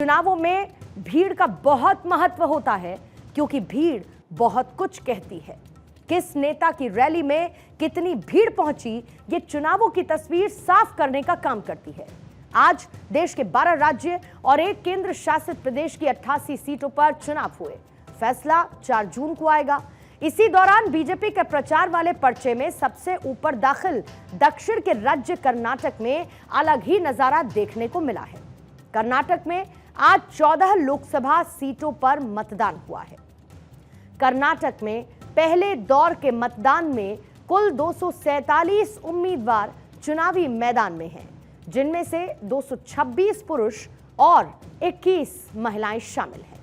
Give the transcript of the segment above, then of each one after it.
चुनावों में भीड़ का बहुत महत्व होता है, क्योंकि भीड़ बहुत कुछ कहती है। किस नेता की रैली में कितनी भीड़ पहुंची, ये चुनावों की तस्वीर साफ करने का काम करती है। आज देश के 12 राज्य और एक केंद्र शासित प्रदेश की 88 सीटों पर चुनाव हुए। फैसला 4 जून को आएगा। इसी दौरान बीजेपी के प्रचार वाले पर्चे में सबसे ऊपर दाखिल दक्षिण के राज्य कर्नाटक में अलग ही नजारा देखने को मिला है। कर्नाटक में आज 14 लोकसभा सीटों पर मतदान हुआ है। कर्नाटक में पहले दौर के मतदान में कुल 247 उम्मीदवार चुनावी मैदान में हैं, जिनमें से 226 पुरुष और 21 महिलाएं शामिल हैं।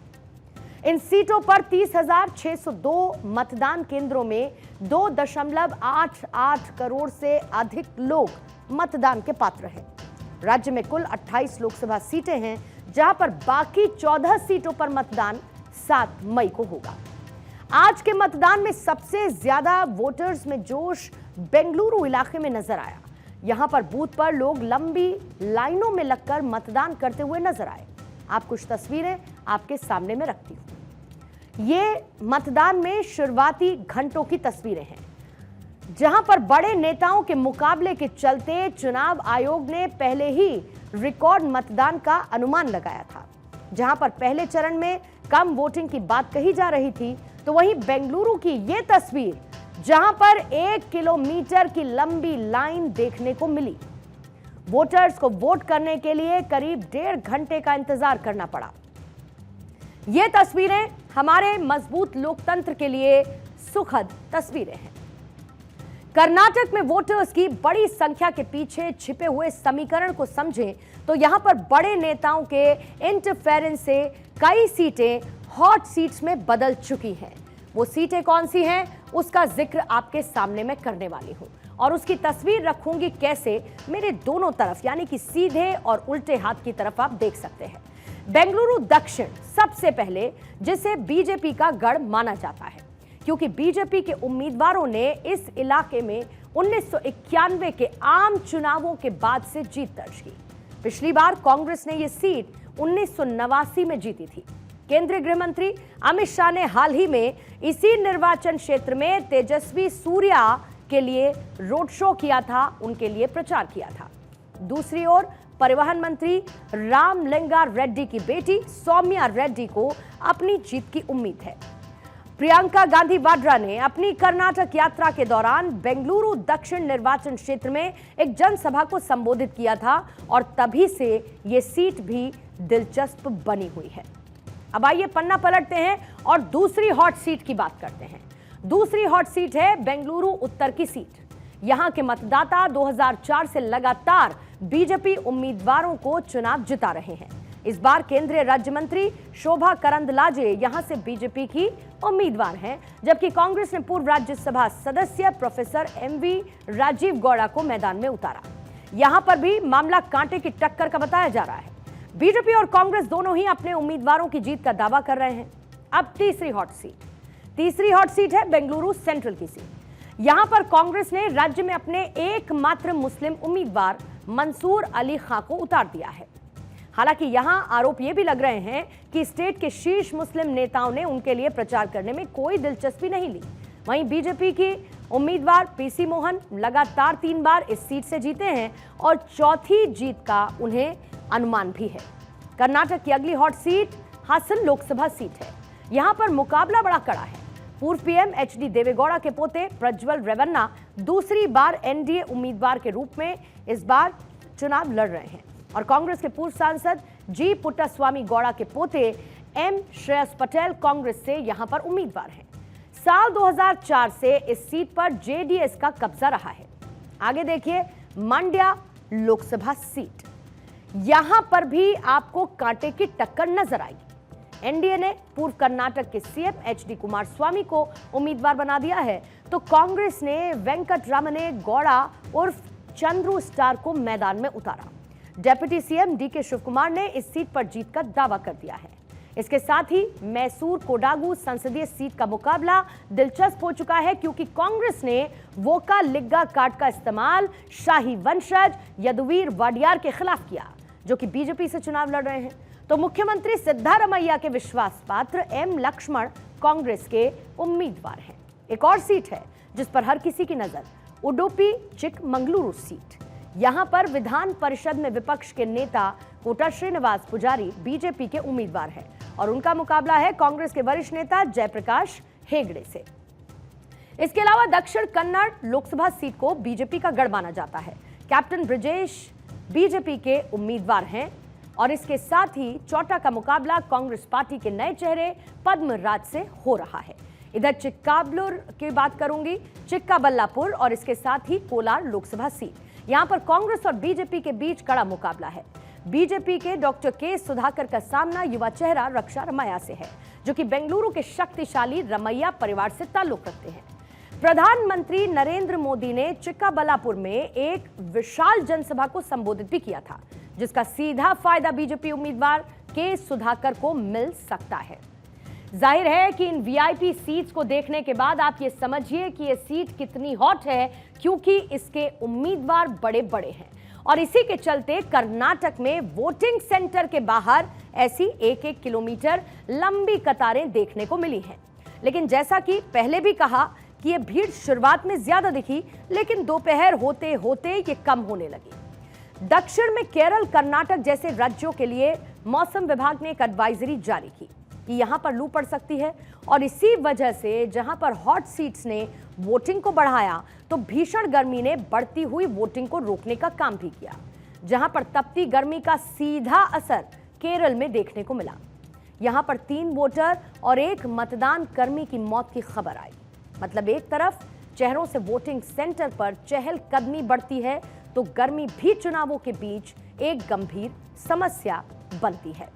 इन सीटों पर 30,602 मतदान केंद्रों में 2.88 करोड़ से अधिक लोग मतदान के पात्र हैं। राज्य में कुल 28 लोकसभा सीटें हैं, जहां पर बाकी 14 सीटों पर मतदान 7 मई को होगा। आज के मतदान में सबसे ज्यादा वोटर्स में जोश बेंगलुरु इलाके में नजर आया। यहां पर बूथ पर लोग लंबी लाइनों में लगकर मतदान करते हुए नजर आए। आप कुछ तस्वीरें आपके सामने में रखती हूं। ये मतदान में शुरुआती घंटों की तस्वीरें हैं, जहां पर बड़े नेताओं के मुकाबले के चलते चुनाव आयोग ने पहले ही रिकॉर्ड मतदान का अनुमान लगाया था। जहां पर पहले चरण में कम वोटिंग की बात कही जा रही थी, तो वहीं बेंगलुरु की यह तस्वीर, जहां पर 1 किलोमीटर की लंबी लाइन देखने को मिली। वोटर्स को वोट करने के लिए करीब 1.5 घंटे का इंतजार करना पड़ा। ये तस्वीरें हमारे मजबूत लोकतंत्र के लिए सुखद तस्वीरें हैं। कर्नाटक में वोटर्स की बड़ी संख्या के पीछे छिपे हुए समीकरण को समझें तो यहां पर बड़े नेताओं के इंटरफेरेंस से कई सीटें हॉट सीट्स में बदल चुकी हैं। वो सीटें कौन सी हैं, उसका जिक्र आपके सामने मैं करने वाली हूं और उसकी तस्वीर रखूंगी कैसे, मेरे दोनों तरफ, यानी कि सीधे और उल्टे हाथ की तरफ आप देख सकते हैं। बेंगलुरु दक्षिण सबसे पहले, जिसे बीजेपी का गढ़ माना जाता है, क्योंकि बीजेपी के उम्मीदवारों ने इस इलाके में 1991 के आम चुनावों के बाद से जीत दर्ज की। पिछली बार कांग्रेस ने यह सीट 1989 में जीती थी। केंद्रीय गृह मंत्री अमित शाह ने हाल ही में इसी निर्वाचन क्षेत्र में तेजस्वी सूर्या के लिए रोड शो किया था, उनके लिए प्रचार किया था। दूसरी ओर परिवहन मंत्री रामलिंगा रेड्डी की बेटी सौम्या रेड्डी को अपनी जीत की उम्मीद है। प्रियंका गांधी वाड्रा ने अपनी कर्नाटक यात्रा के दौरान बेंगलुरु दक्षिण निर्वाचन क्षेत्र में एक जनसभा को संबोधित किया था और तभी से यह सीट भी दिलचस्प बनी हुई है। अब आइए पन्ना पलटते हैं और दूसरी हॉट सीट की बात करते हैं। दूसरी हॉट सीट है बेंगलुरु उत्तर की सीट। यहां के मतदाता 2004 से लगातार बीजेपी उम्मीदवारों को चुनाव जिता रहे हैं। इस बार केंद्रीय राज्य मंत्री शोभा करंदलाजे यहां से बीजेपी की उम्मीदवार हैं, जबकि कांग्रेस ने पूर्व राज्यसभा सदस्य प्रोफेसर एमवी राजीव गौड़ा को मैदान में उतारा। यहां पर भी मामला कांटे की टक्कर का बताया जा रहा है। बीजेपी और कांग्रेस दोनों ही अपने उम्मीदवारों की जीत का दावा कर रहे हैं। अब तीसरी हॉट सीट है बेंगलुरु सेंट्रल की सीट। यहां पर कांग्रेस ने राज्य में अपने एकमात्र मुस्लिम उम्मीदवार मंसूर अली खां को उतार दिया है। हालांकि यहां आरोप ये भी लग रहे हैं कि स्टेट के शीर्ष मुस्लिम नेताओं ने उनके लिए प्रचार करने में कोई दिलचस्पी नहीं ली। वहीं बीजेपी की उम्मीदवार पीसी मोहन लगातार 3 बार इस सीट से जीते हैं और चौथी जीत का उन्हें अनुमान भी है। कर्नाटक की अगली hot seat Hassan Lok Sabha seat है। यहां पर मुकाबला बड़ा कड़ा है। पूर्व पीएम एचडी देवेगौड़ा के पोते प्रज्वल रेवन्ना दूसरी बार एनडीए उम्मीदवार के रूप में इस बार चुनाव लड़ रहे हैं और कांग्रेस के पूर्व सांसद जी पुट्टास्वामी गौड़ा के पोते एम श्रेयस पटेल कांग्रेस से यहां पर उम्मीदवार हैं। साल 2004 से इस सीट पर जेडीएस का कब्जा रहा है। आगे देखिए मंड्या लोकसभा सीट। यहां पर भी आपको कांटे की टक्कर नजर आएगी। एनडीए ने पूर्व कर्नाटक के सीएम एचडी कुमारस्वामी को उम्मीदवार बना दिया है, तो कांग्रेस ने वेंकटरामने गौड़ा उर्फ चंद्रू स्टार को मैदान में उतारा। डेप्यूटी सीएम डीके शिवकुमार ने इस सीट पर जीत का दावा कर दिया है। इसके साथ ही मैसूर कोडागू संसदीय सीट का मुकाबला दिलचस्प हो चुका है, क्योंकि कांग्रेस ने वोका लिग्गा कार्ड का इस्तेमाल शाही वंशज यदुवीर वाडियार के खिलाफ किया, जो कि बीजेपी से चुनाव लड़ रहे हैं। तो मुख्यमंत्री सिद्धारमैया के विश्वास पात्र एम लक्ष्मण कांग्रेस के उम्मीदवार हैं। एक और सीट है जिस पर हर किसी की नजर, उडुपी चिकमंगलुरु सीट। यहां पर विधान परिषद में विपक्ष के नेता कोटा श्रीनिवास पुजारी बीजेपी के उम्मीदवार हैं और उनका मुकाबला है कांग्रेस के वरिष्ठ नेता जयप्रकाश हेगड़े से। इसके अलावा दक्षिण कन्नड़ लोकसभा सीट को बीजेपी का गढ़ माना जाता है। कैप्टन ब्रजेश बीजेपी के उम्मीदवार हैं और इसके साथ ही चौटा का मुकाबला कांग्रेस पार्टी के नए चेहरे पद्मराज से हो रहा है। इधर चिक्काबलुर की बात करूंगी, चिक्काबल्लापुर और इसके साथ ही कोलार लोकसभा सीट। यहां पर कांग्रेस और बीजेपी के बीच कड़ा मुकाबला है। बीजेपी के डॉक्टर के सुधाकर का सामना युवा चेहरा रक्षा रमैया से है, जो कि बेंगलुरु के शक्तिशाली रमैया परिवार से ताल्लुक रखते हैं। प्रधानमंत्री नरेंद्र मोदी ने चिक्काबल्लापुर में एक विशाल जनसभा को संबोधित भी किया था, जिसका सीधा फायदा बीजेपी उम्मीदवार के सुधाकर को मिल सकता है। जाहिर है कि इन वीआईपी सीट्स को देखने के बाद आप ये समझिए कि ये सीट कितनी हॉट है, क्योंकि इसके उम्मीदवार बड़े बड़े हैं और इसी के चलते कर्नाटक में वोटिंग सेंटर के बाहर ऐसी 1-1 किलोमीटर लंबी कतारें देखने को मिली हैं। लेकिन जैसा कि पहले भी कहा कि ये भीड़ शुरुआत में ज्यादा दिखी, लेकिन दोपहर होते होते ये कम होने लगी। दक्षिण में केरल, कर्नाटक जैसे राज्यों के लिए मौसम विभाग ने एक एडवाइजरी जारी की कि यहां पर लू पड़ सकती है और इसी वजह से जहां पर हॉट सीट्स ने वोटिंग को बढ़ाया, तो भीषण गर्मी ने बढ़ती हुई वोटिंग को रोकने का काम भी किया। जहां पर तपती गर्मी का सीधा असर केरल में देखने को मिला। यहां पर 3 वोटर और 1 मतदान कर्मी की मौत की खबर आई। मतलब एक तरफ चेहरों से वोटिंग सेंटर पर चहलकदमी बढ़ती है, तो गर्मी भी चुनावों के बीच एक गंभीर समस्या बनती है।